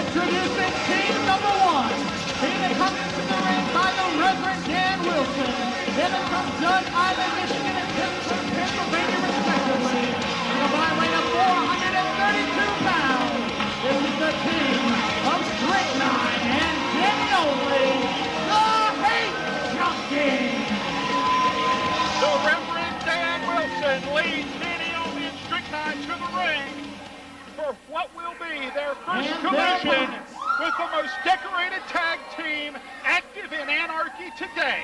Introducing team number 1. Being coming to the ring by the Reverend Dan Wilson. Hailing from Dud Island, Michigan and Pittsburgh, Pennsylvania, respectively. With a combined weight of 432 pounds. This is the team of Strychnine and Danny Only, the Hate Junkies. The Reverend Dan Wilson leads Danny Only and Strychnine to the ring for what will be their first collision with the most decorated tag team active in Anarchy today.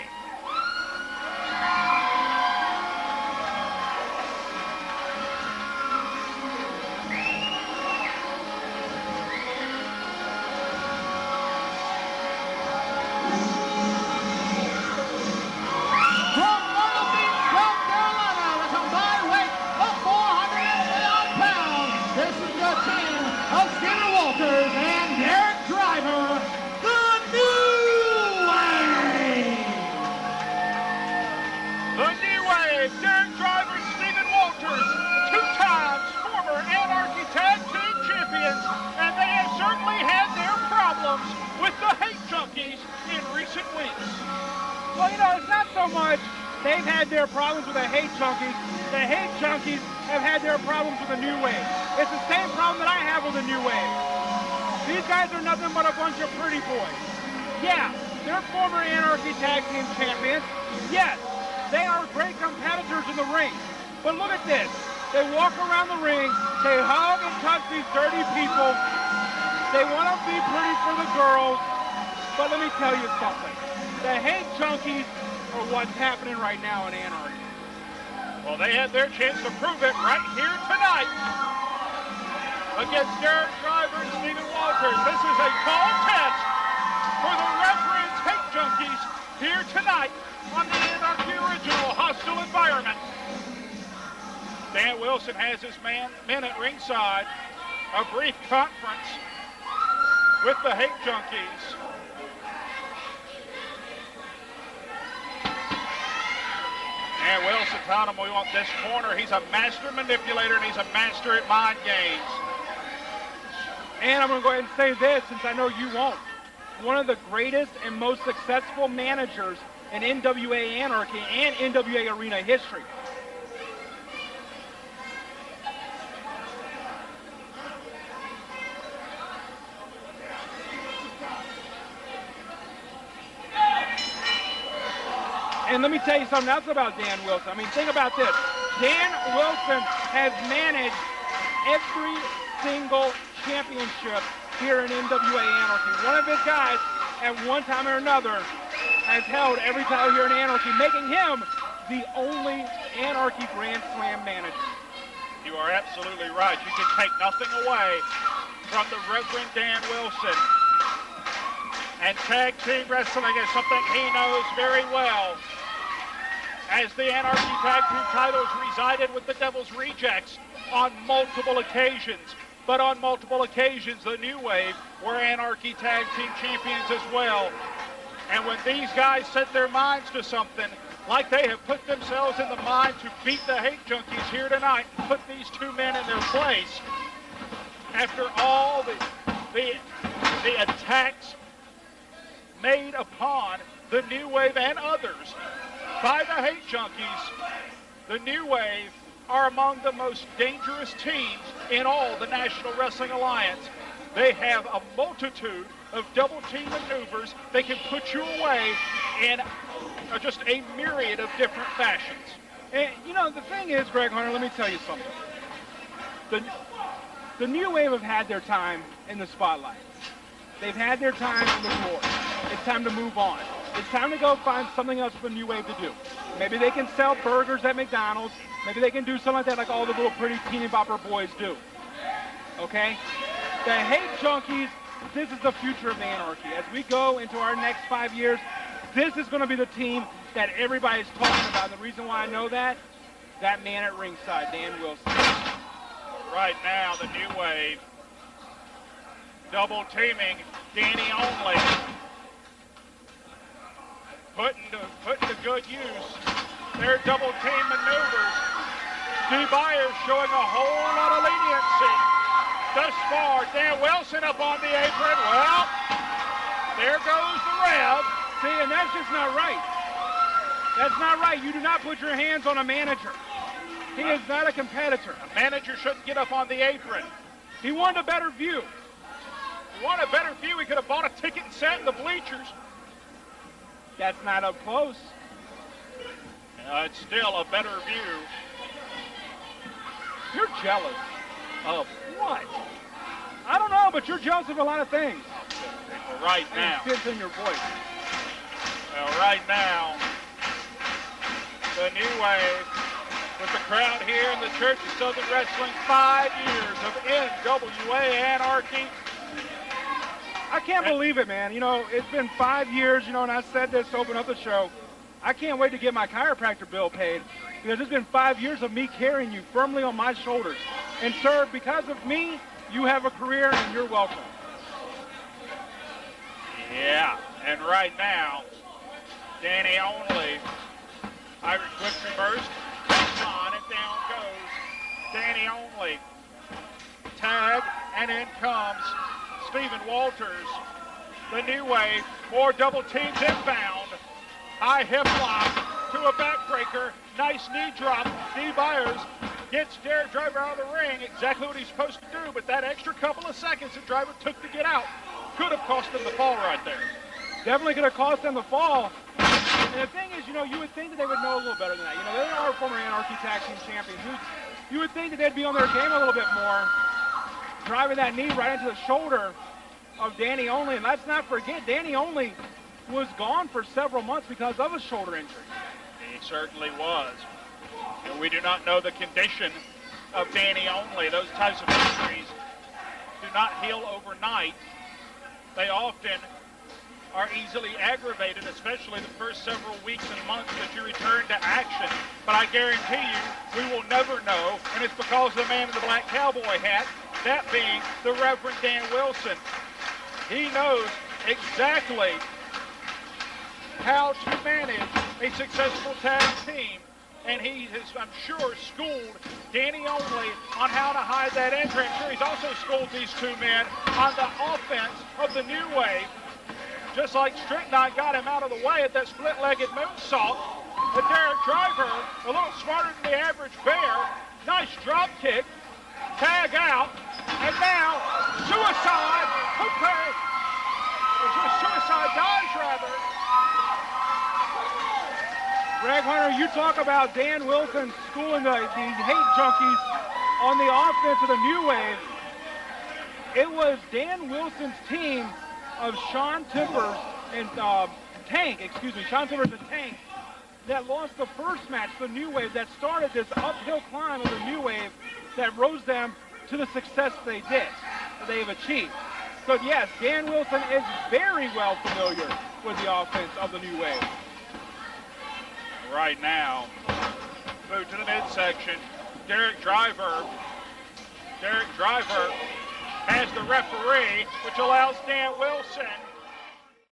With the Hate Junkies in recent weeks. Well, you know, it's not so much they've had their problems with the Hate Junkies. The Hate Junkies have had their problems with the New Wave. It's the same problem that I have with the New Wave. These guys are nothing but a bunch of pretty boys. Yeah, they're former Anarchy Tag Team Champions. Yes, they are great competitors in the ring. But look at this. They walk around the ring, they hug and touch these dirty people. They want to be pretty for the girls, but let me tell you something. The Hate Junkies are what's happening right now in Anarchy. Well, they had their chance to prove it right here tonight against Derek Driver and Stephen Walters. This is a tall test for the Reverend's Hate Junkies here tonight on the Anarchy Original Hostile Environment. Dan Wilson has his men at ringside. A brief conference with the Hate Junkies. And Wilson telling him we want this corner. He's a master manipulator and he's a master at mind games. And I'm going to go ahead and say this since I know you won't. One of the greatest and most successful managers in NWA Anarchy and NWA Arena history. And let me tell you something else about Dan Wilson. I mean, think about this. Dan Wilson has managed every single championship here in NWA Anarchy. One of his guys, at one time or another, has held every title here in Anarchy, making him the only Anarchy Grand Slam manager. You are absolutely right. You can take nothing away from the Reverend Dan Wilson. And tag team wrestling is something he knows very well. As the Anarchy Tag Team titles resided with the Devil's Rejects on multiple occasions. But on multiple occasions, the New Wave were Anarchy Tag Team champions as well. And when these guys set their minds to something, like they have put themselves in the mind to beat the Hate Junkies here tonight, and put these two men in their place, after all the attacks made upon the New Wave and others by the Hate Junkies, the New Wave are among the most dangerous teams in all the National Wrestling Alliance. They have a multitude of double team maneuvers. They can put you away in just a myriad of different fashions. And, you know, the thing is, Greg Hunter, let me tell you something. The New Wave have had their time in the spotlight. They've had their time in the glory. It's time to move on. It's time to go find something else for the New Wave to do. Maybe they can sell burgers at McDonald's. Maybe they can do something like that like all the little pretty teeny bopper boys do. Okay? The Hate Junkies, this is the future of Anarchy. As we go into our next 5 years, this is going to be the team that everybody's talking about. And the reason why I know that man at ringside, Dan Wilson. Right now, the New Wave double teaming Danny Only. Putting to good use their double team maneuvers. Steve Byers showing a whole lot of leniency thus far. Dan Wilson up on the apron. Well, there goes the Rev. See, and that's just not right. That's not right. You do not put your hands on a manager. He is not a competitor. A manager shouldn't get up on the apron. He wanted a better view. He wanted a better view. He could have bought a ticket and sat in the bleachers. That's not up close. It's still a better view. You're jealous of what? I don't know, but you're jealous of a lot of things. Well, right now. It's in your voice. Well, right now, the New Wave with the crowd here in the Church of Southern Wrestling, 5 years of NWA Anarchy. I can't believe it, man. You know, it's been 5 years, you know, and I said this to open up the show. I can't wait to get my chiropractor bill paid because it's been 5 years of me carrying you firmly on my shoulders. And, sir, because of me, you have a career and you're welcome. Yeah, and right now, Danny Only, Irish whip reversed, on and down goes Danny Only. Tag, and in comes Stephen Walters. The New Wave, more double teams inbound. High hip lock to a backbreaker. Nice knee drop. Steve Byers gets Derek Driver out of the ring. Exactly what he's supposed to do, but that extra couple of seconds that Driver took to get out could have cost him the fall right there. Definitely could have cost them the fall. And the thing is, you know, you would think that they would know a little better than that. You know, they are former Anarchy Tag Team Champions. You would think that they'd be on their game a little bit more, driving that knee right into the shoulder of Danny Only. And let's not forget, Danny Only was gone for several months because of a shoulder injury. He certainly was. And we do not know the condition of Danny Only. Those types of injuries do not heal overnight. They often are easily aggravated, especially the first several weeks and months that you return to action. But I guarantee you, we will never know, and it's because of the man in the black cowboy hat, that being the Reverend Dan Wilson. He knows exactly how to manage a successful tag team, and he has, I'm sure, schooled Danny Only on how to hide that entry. I'm sure he's also schooled these two men on the offense of the New Wave, just like Strickland got him out of the way at that split-legged moonsault. But Derek Driver, a little smarter than the average bear, nice drop kick, tag out, and now suicide, okay, suicide dives rather. Greg Hunter, you talk about Dan Wilson schooling the hate junkies on the offense of the New Wave. It was Dan Wilson's team of Sean Timbers and Sean Timbers and Tank that lost the first match, the New Wave, that started this uphill climb of the New Wave that rose them to the success they did, that they have achieved. So yes, Dan Wilson is very well familiar with the offense of the New Wave. Right now, move to the midsection. Derek Driver has the referee, which allows Dan Wilson